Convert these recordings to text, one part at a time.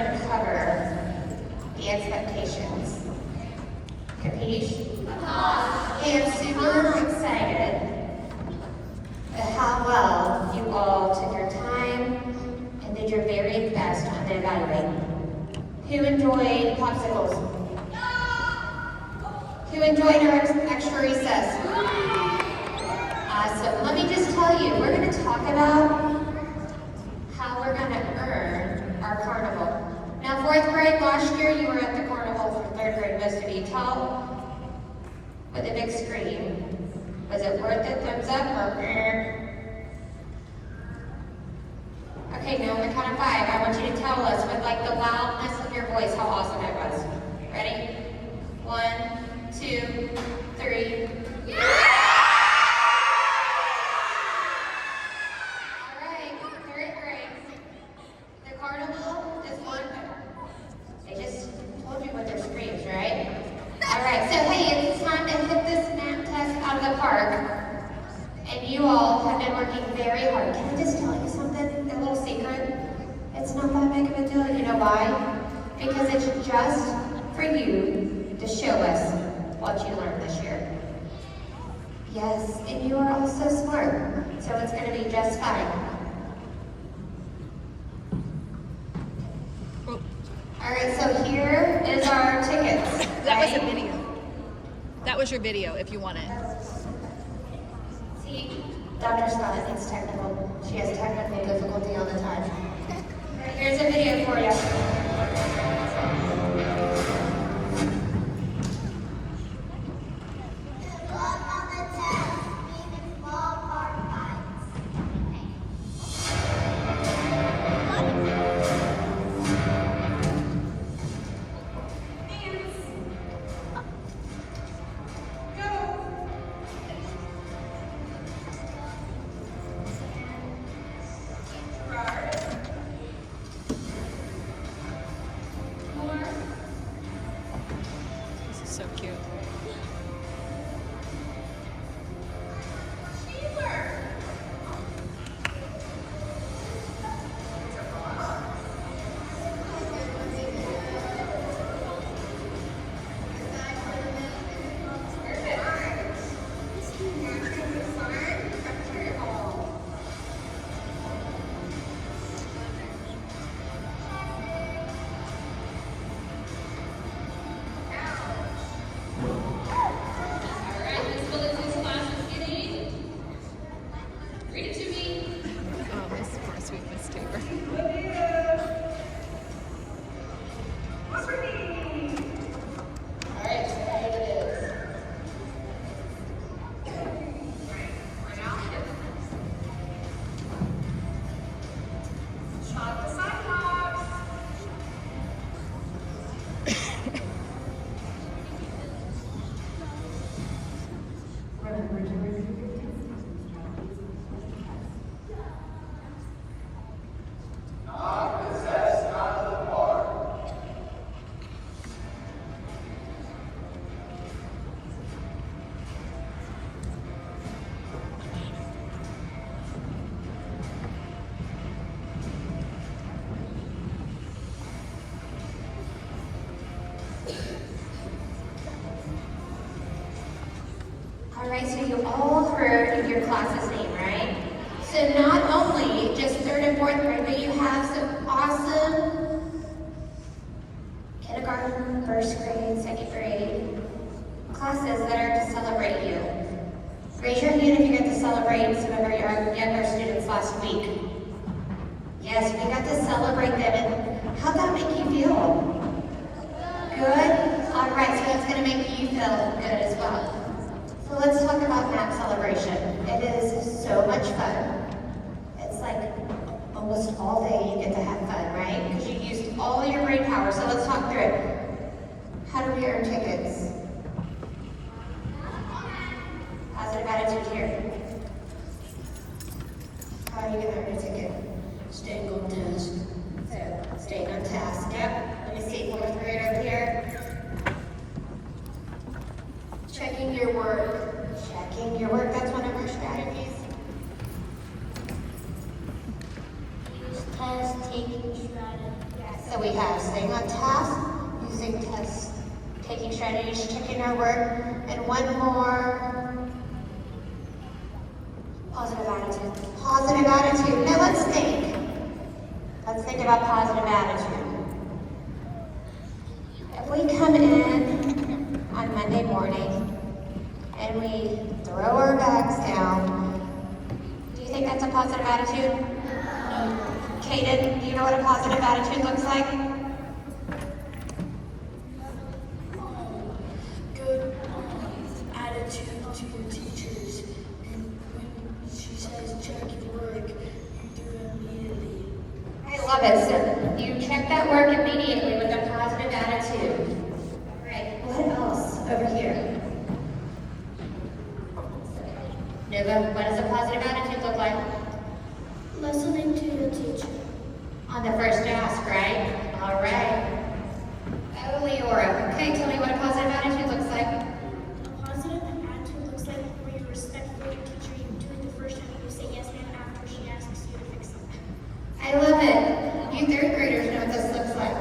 going to cover the expectations. Capiche? Hey, I'm super excited at how well you all took your time and did your very best on the evaluate. Who enjoyed popsicles? Who enjoyed our extra recess? Awesome. Let me just tell you, we're going to talk about how we're going to earn our carnival. Now, 4th grade, last year you were at the carnival for 3rd grade, most of you. Tell with a big scream. Was it worth it? Thumbs up or Okay, now on the count of 5, I want you to tell us with like the loudness of your voice how awesome it was. Ready? 1, 2, 3. All right, very great. The carnival is one. They just told you with their screams, right? All right, so hey, it's time to hit this map test out of the park. And you all have been working very hard. Can I just tell you something? A little secret? It's not that big of a deal. You know why? Because it's just for you to show us what you learned this year. Yes, and you are all so smart. So it's going to be just fine. All right, so here is our tickets. That was a video. That was your video if you want it. See, Dr. Scott, it's technical. She has technical difficulty all the time. Right, here's a video for you. So cute. Alright, so you all heard your class's name, right? So not only just 3rd and 4th grade, but you have some awesome kindergarten, 1st grade, 2nd grade classes that are to celebrate you. Raise your hand if you got to celebrate some of our younger students last week. Yes, we got to celebrate them, and how'd that make you feel? Good? Alright, so it's going to make you feel good as well. So let's talk about map celebration. It is so much fun. It's like almost all day you get to have fun, right? Because you used all your brain power. So let's talk through it. How do we earn tickets? Positive attitude here. How are you going to earn a ticket? Staying on task. So, staying on task. Yep. Let me see 4th grade over here. Checking your work. Checking your work, that's one of our strategies. Use test taking strategy. Yes. So we have staying on task, using tests, taking strategies, checking our work, and one more, positive attitude. Positive attitude. Now let's think. Let's think about positive attitude. If we come in on Monday morning and we throw our bags down, do you think that's a positive attitude? Kaden, do you know what a positive attitude looks like? Good attitude to your teachers, and when she says check your work, you do it immediately. I love it. So you check that work immediately with a positive attitude. All right, what else over here? Nova, what does a positive attitude look like? Listening to your teacher. On the first ask, right? All right. Oh, Leora. Okay, tell me what a positive attitude looks like. A positive attitude looks like where you respectful your teacher, you do it the first time, you say yes ma'am after she asks you to fix something. I love it. You third graders know what this looks like,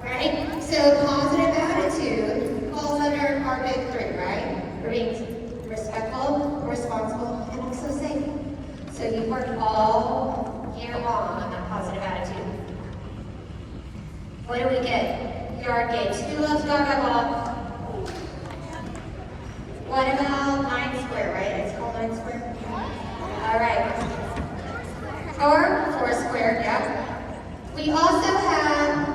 right? So positive attitude falls under our big three, right? We're being respectful, responsible, and also safe. So you worked all year long on that positive attitude. What do we get? Yard games. Who loves Gaga Ball? What about 9 square, right? It's called 9 square? All right. Or 4 square, yeah. We also have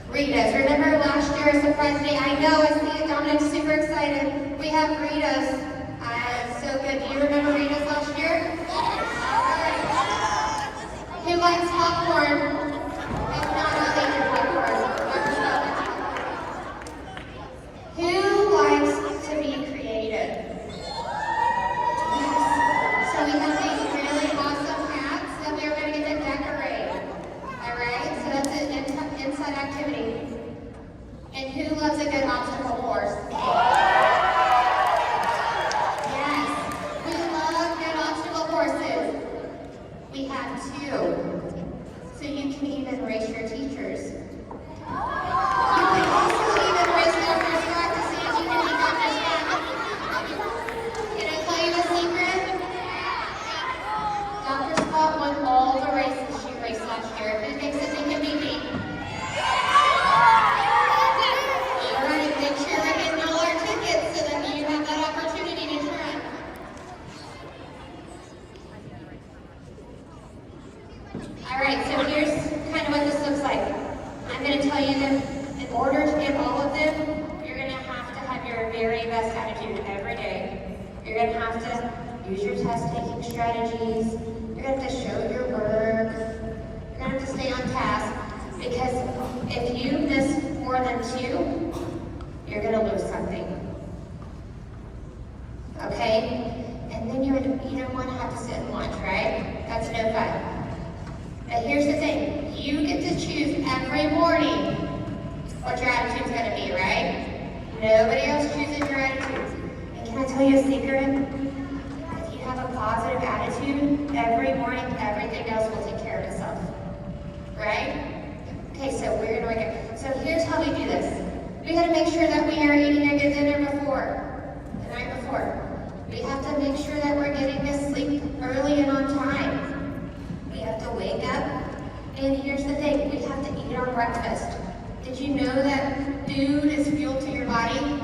Rita's. Remember last year, surprise me. I know, I see it, Dominic's super excited. We have Rita's. So good. Do you remember Rita's last year? Who likes popcorn? If not, I'll eat your popcorn. Who likes to be creative? Yes. So we have these really awesome hats that we are going to get to decorate. All right? So that's an inside activity. And who loves a good obstacle course? Yes. We love good obstacle courses. We have 2. So you can even race your teachers. You can also even race Dr. Scott to see if you can beat Dr. Scott. Can I tell you a secret? Dr. Scott won all the races she raced last year. Who thinks that they can beat me? All right, make sure we're getting all our tickets so that you have that opportunity to try. All right, so here's kind of what this looks like. I'm going to tell you that in order to get all of them, you're going to have your very best attitude every day. You're going to have to use your test-taking strategies. You're going to have to show your work. You're going to have to stay on task. Because if you miss more than 2, you're going to lose something. Okay? And then you don't want to have to sit and watch, right? That's no fun. But here's the thing, you get to choose every morning what your attitude's going to be, right? Nobody else chooses your attitude. And can I tell you a secret? If you have a positive attitude, every morning, everything else will take care of itself. Right? Okay, so we're going to wake up. So here's how we do this. We got to make sure that we are eating a good dinner the night before. We have to make sure that we're getting to sleep early and on time. We have to wake up, and here's the thing, we have to eat our breakfast. Did you know that food is fuel to your body?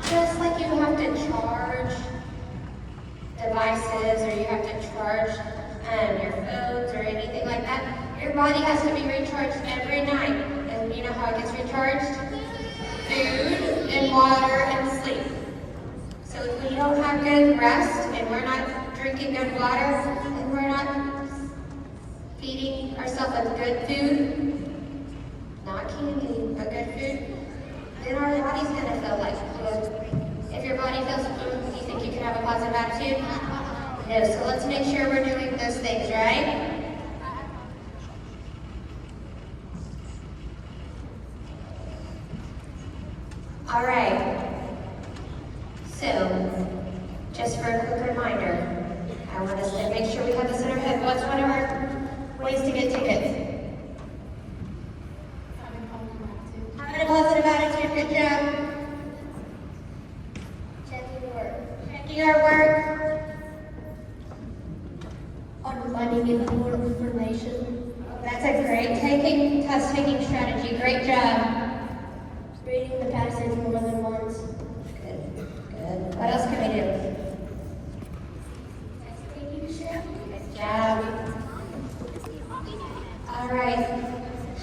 Just like you have to charge devices, or you have to charge your phones, or anything like that, your body has to be recharged every night. And you know how it gets recharged? Food, and water, and sleep. So if we don't have good rest, and we're not drinking good water, and we're not feeding ourselves with good food, not candy, but good food, then our body's going to feel like food. If your body feels food, do you think you can have a positive attitude? No, so let's make sure we're doing those things, right? All right. So, just for a quick reminder, I want us to make sure we have this in our head. What's one of our ways to get tickets? Good job. Checking work. Checking our work. On finding more information. That's a great test taking strategy. Great job. Reading the passage more than once. Good. Good. What else can we do? Good job. All right.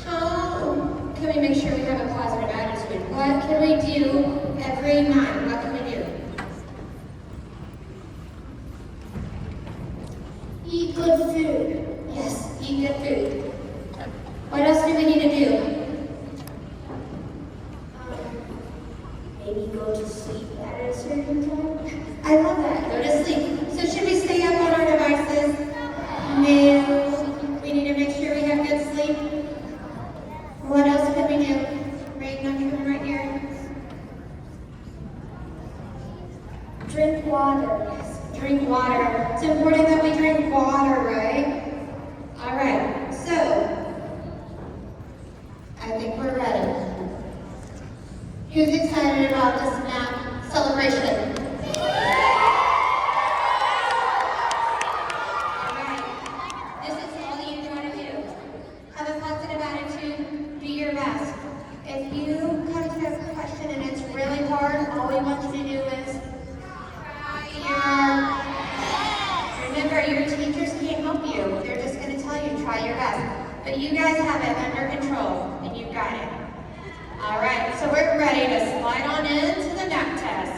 How can we make sure we have a positive attitude? What can we do every night? What can we do? Eat good food. Yes, eat good food. What else do we need to do? Maybe go to sleep at a certain time. I love that. Go to sleep. So should we stay up on our devices? No. We need to make sure we have good sleep. What else can we do? Reagan, I'm coming right here. Drink water. Yes, drink water. It's important that we drink water, right? All right. So, I think we're ready. Who's excited about this nap celebration? Alright. This is all you gotta do. Have a positive attitude, do your best. If you come to a question and it's really hard, all we want you to do is remember, your teachers can't help you. They're just gonna tell you, try your best. But you guys have it under control, and you got it. All right, so we're ready to slide on into the nap test.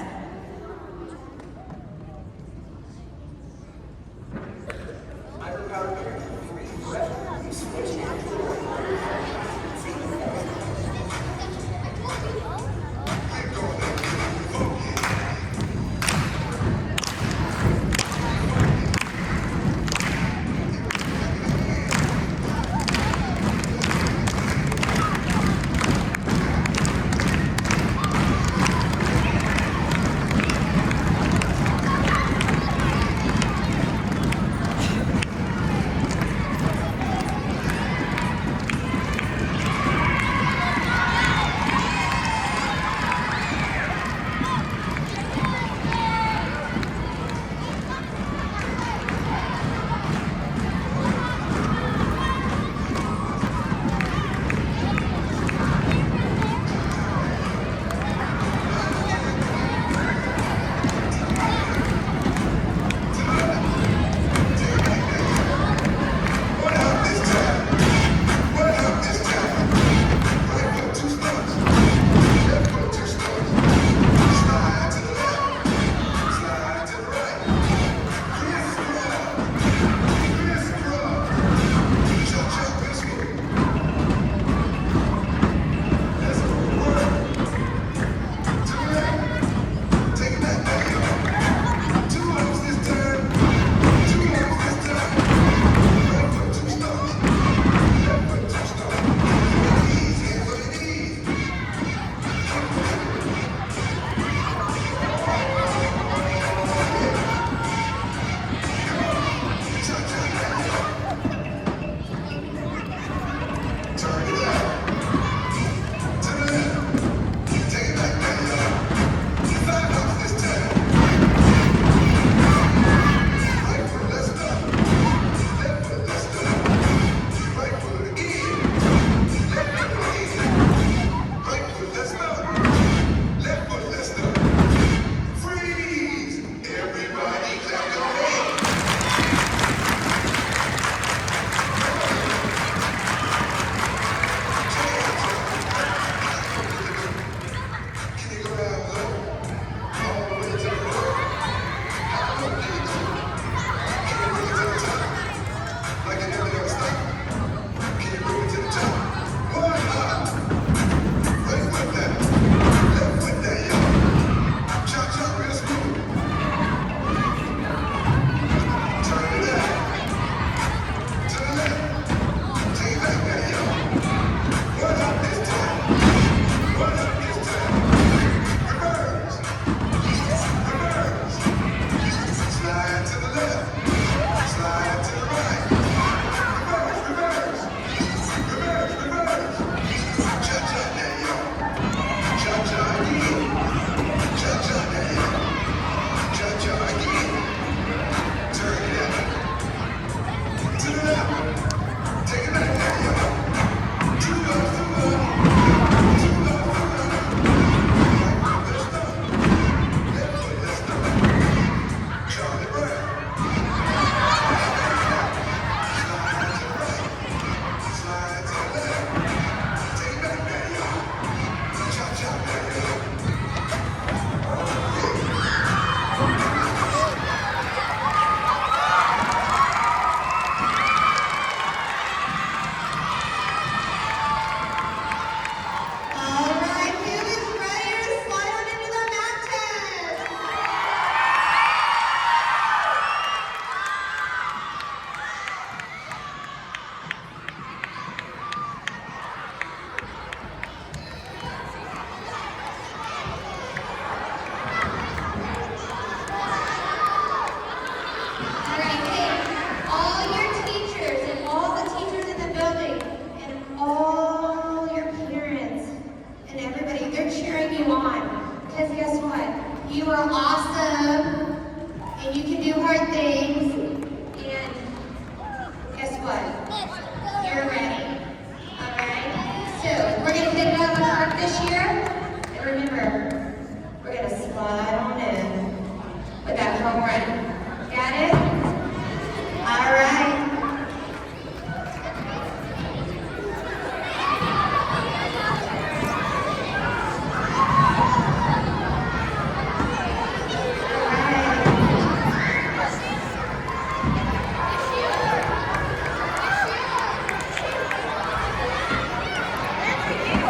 hard things, and guess what? You're ready. Alright? So, we're going to pick up a park this year. And remember, we're going to slide on in with that home run.